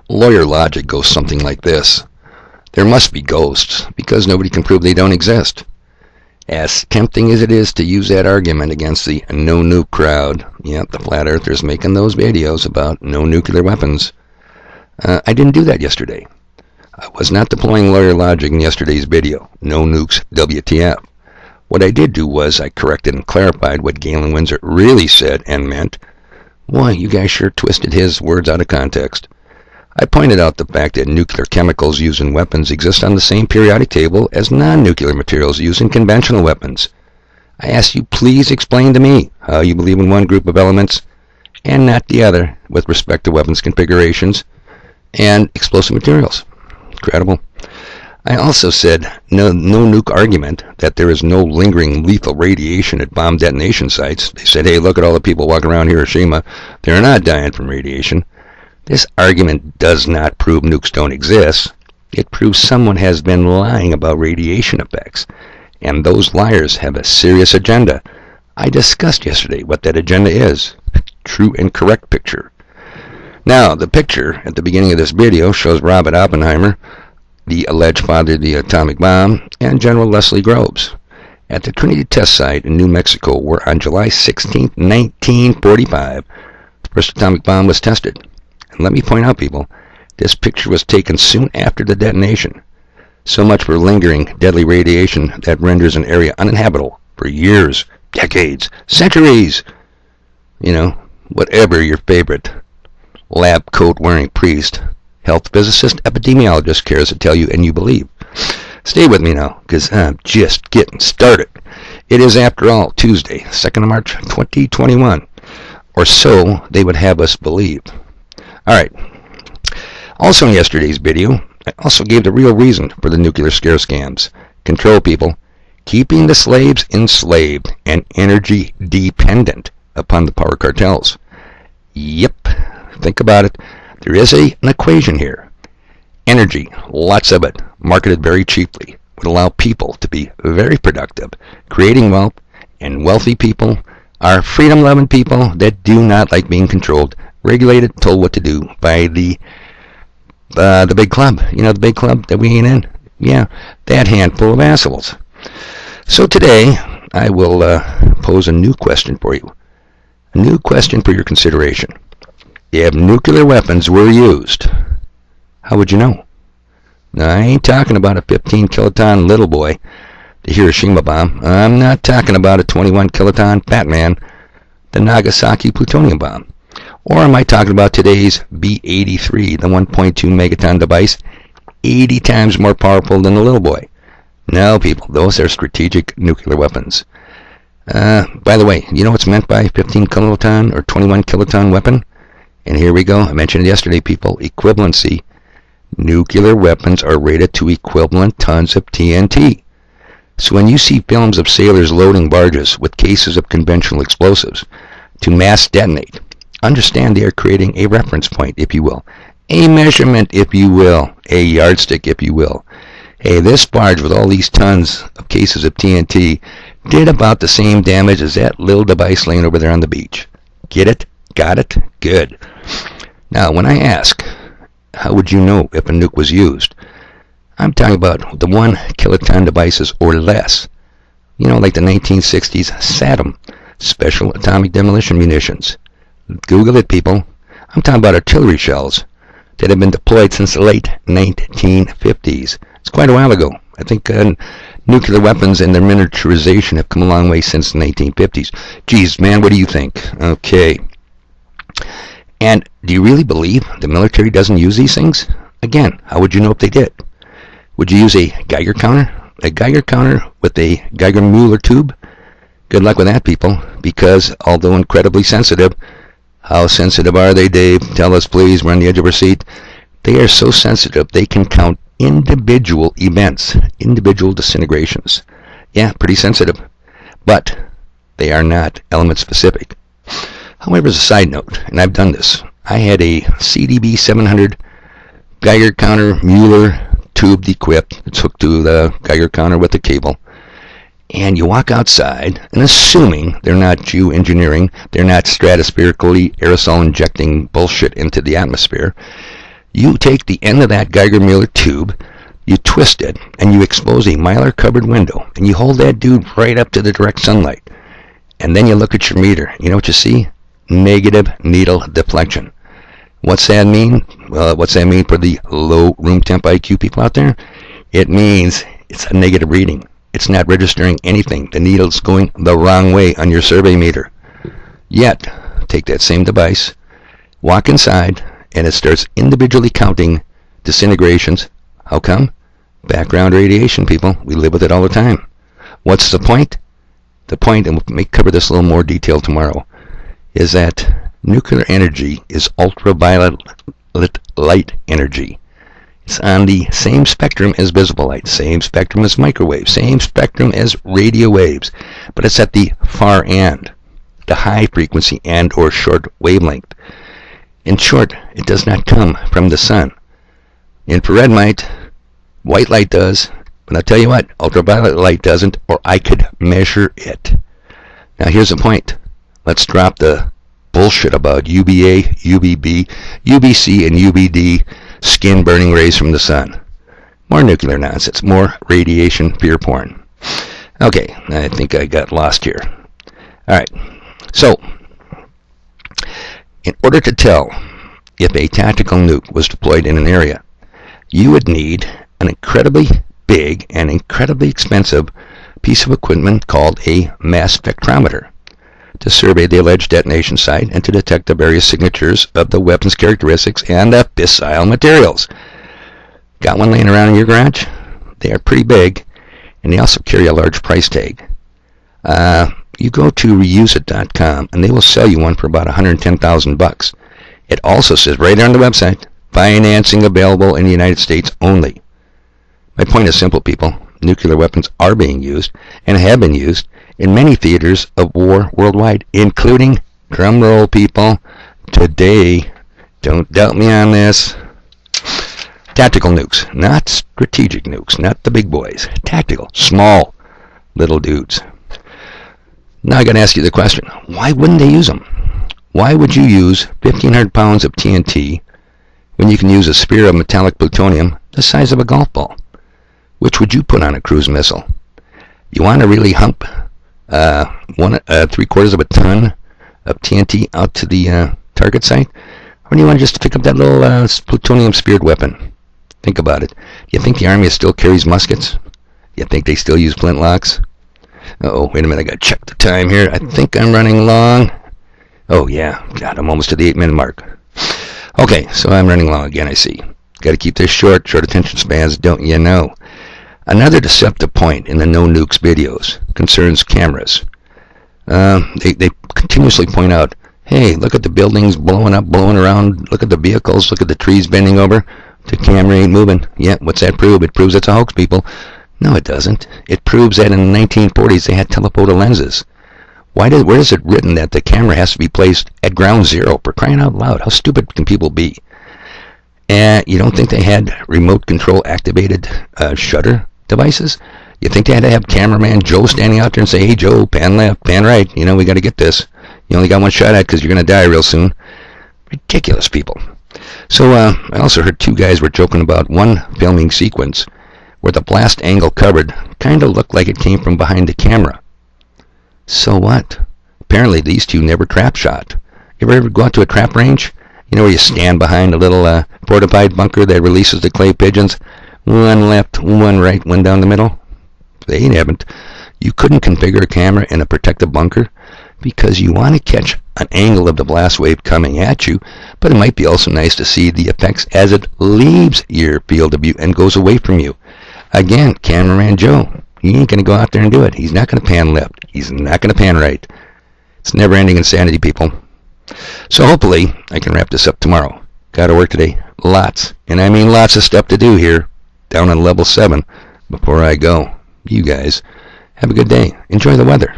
Lawyer logic goes something like this. There must be ghosts, because nobody can prove they don't exist. As tempting as it is to use that argument against the no-nuke crowd, yep, the flat earthers making those videos about no nuclear weapons, I didn't do that yesterday. I was not deploying lawyer logic in yesterday's video, no nukes WTF. What I did do was I corrected and clarified what Galen Windsor really said and meant. Boy, you guys sure twisted his words out of context. I pointed out the fact that nuclear chemicals used in weapons exist on the same periodic table as non-nuclear materials used in conventional weapons. I asked you, please explain to me how you believe in one group of elements and not the other with respect to weapons configurations and explosive materials. Incredible. I also said no nuke argument that there is no lingering lethal radiation at bomb detonation sites. They said, hey, look at all the people walking around Hiroshima. They're not dying from radiation. This argument does not prove nukes don't exist. It proves someone has been lying about radiation effects, and those liars have a serious agenda. I discussed yesterday what that agenda is. True and correct picture. Now, the picture at the beginning of this video shows Robert Oppenheimer, the alleged father of the atomic bomb, and General Leslie Groves at the Trinity test site in New Mexico, where on July 16, 1945, the first atomic bomb was tested. And let me point out, people, this picture was taken soon after the detonation. So much for lingering deadly radiation that renders an area uninhabitable for years, decades, centuries. You know, whatever your favorite lab coat wearing priest, health physicist, epidemiologist cares to tell you and you believe. Stay with me now, because I'm just getting started. It is, after all, Tuesday, 2nd of March, 2021. Or so they would have us believe. Alright, also in yesterday's video, I also gave the real reason for the nuclear scare scams. Control people, keeping the slaves enslaved and energy dependent upon the power cartels. Yep, think about it. There is an equation here. Energy, lots of it, marketed very cheaply, would allow people to be very productive, creating wealth, and wealthy people are freedom-loving people that do not like being controlled, regulated, told what to do by the big club. You know, the big club that we ain't in? Yeah, that handful of assholes. So today, I will pose a new question for you. A new question for your consideration. If nuclear weapons were used, how would you know? Now, I ain't talking about a 15-kiloton little boy, the Hiroshima bomb. I'm not talking about a 21-kiloton fat man, the Nagasaki plutonium bomb. Or am I talking about today's B-83, the 1.2 megaton device, 80 times more powerful than the little boy? No, people, those are strategic nuclear weapons. By the way, you know what's meant by 15 kiloton or 21 kiloton weapon? And here we go. I mentioned it yesterday, people. Equivalency. Nuclear weapons are rated to equivalent tons of TNT. So when you see films of sailors loading barges with cases of conventional explosives to mass detonate, understand they are creating a reference point, if you will. A measurement, if you will. A yardstick, if you will. Hey, this barge with all these tons of cases of TNT did about the same damage as that little device laying over there on the beach. Get it? Got it? Good. Now, when I ask, how would you know if a nuke was used? I'm talking about the 1 kiloton devices or less. You know, like the 1960s SATM, Special Atomic Demolition Munitions. Google it, people. I'm talking about artillery shells that have been deployed since the late 1950s. It's quite a while ago. I think nuclear weapons and their miniaturization have come a long way since the 1950s. Geez, man, what do you think? Okay. And do you really believe the military doesn't use these things? Again, how would you know if they did? Would you use a Geiger counter? A Geiger counter with a Geiger-Müller tube? Good luck with that, people, because although incredibly sensitive, how sensitive are they, Dave? Tell us, please. We're on the edge of our seat. They are so sensitive they can count individual events, individual disintegrations. Yeah, pretty sensitive. But they are not element specific. However, as a side note, and I've done this, I had a CDB 700 Geiger counter Müller tube equipped. It's hooked to the Geiger counter with a cable. And you walk outside, and assuming they're not geoengineering, they're not stratospherically aerosol injecting bullshit into the atmosphere, You take the end of that Geiger-Müller tube, you twist it, and you expose a mylar-covered window, and you hold that dude right up to the direct sunlight. And then you look at your meter. You know what you see? Negative needle deflection. What's that mean? Well, what's that mean for the low room temp IQ people out there? It means it's a negative reading. It's not registering anything. The needle's going the wrong way on your survey meter. Yet, take that same device, walk inside, and it starts individually counting disintegrations. How come? Background radiation, people. We live with it all the time. What's the point? The point, and we may cover this a little more detail tomorrow, is that nuclear energy is ultraviolet light energy. It's on the same spectrum as visible light, same spectrum as microwave, same spectrum as radio waves, but it's at the far end, the high frequency and or short wavelength. In short, it does not come from the sun. Infrared might, white light does, but I'll tell you what, ultraviolet light doesn't, or I could measure it. Now here's the point. Let's drop the bullshit about UVA, UVB, UVC, and UVD skin-burning rays from the sun. More nuclear nonsense, more radiation fear porn. Okay, I think I got lost here. Alright, so, in order to tell if a tactical nuke was deployed in an area, you would need an incredibly big and incredibly expensive piece of equipment called a mass spectrometer to survey the alleged detonation site and to detect the various signatures of the weapon's characteristics and the fissile materials. Got one laying around in your garage? They are pretty big, and they also carry a large price tag. You go to reuseit.com and they will sell you one for about $110,000. It also says right there on the website, financing available in the United States only. My point is simple, people. Nuclear weapons are being used and have been used in many theaters of war worldwide, including, drumroll people, today, don't doubt me on this, tactical nukes, not strategic nukes, not the big boys, tactical, small, little dudes. Now I got to ask you the question, why wouldn't they use them? Why would you use 1,500 pounds of TNT when you can use a spear of metallic plutonium the size of a golf ball? Which would you put on a cruise missile? You want to really hump 3/4 of a ton of TNT out to the target site? Or do you want to just pick up that little plutonium speared weapon? Think about it. You think the Army still carries muskets? You think they still use flintlocks? Uh-oh, wait a minute, I got to check the time here. I think I'm running long. Oh yeah, God, I'm almost to the 8-minute mark. Okay, so I'm running long again, I see. Got to keep this short attention spans, don't you know? Another deceptive point in the No Nukes videos concerns cameras. They continuously point out, hey, look at the buildings blowing up, blowing around, look at the vehicles, look at the trees bending over. The camera ain't moving. Yeah, what's that prove? It proves it's a hoax, people. No, it doesn't. It proves that in the 1940s they had telephoto lenses. Where is it written that the camera has to be placed at ground zero? For crying out loud, how stupid can people be? And you don't think they had remote control activated shutter devices? You think they had to have cameraman Joe standing out there and say, hey Joe, pan left, pan right, you know, we got to get this. You only got one shot at because you're going to die real soon. Ridiculous, people. So I also heard two guys were joking about one filming sequence where the blast angle covered kind of looked like it came from behind the camera. So what? Apparently these two never trap shot. You ever go out to a trap range? You know where you stand behind a little fortified bunker that releases the clay pigeons? One left, one right, one down the middle? They haven't. You couldn't configure a camera in a protective bunker because you want to catch an angle of the blast wave coming at you, but it might be also nice to see the effects as it leaves your field of view and goes away from you. Again, cameraman Joe, he ain't going to go out there and do it. He's not going to pan left. He's not going to pan right. It's never-ending insanity, people. So hopefully I can wrap this up tomorrow. Got to work today. Lots, and I mean lots of stuff to do here down on level 7 before I go. You guys have a good day. Enjoy the weather.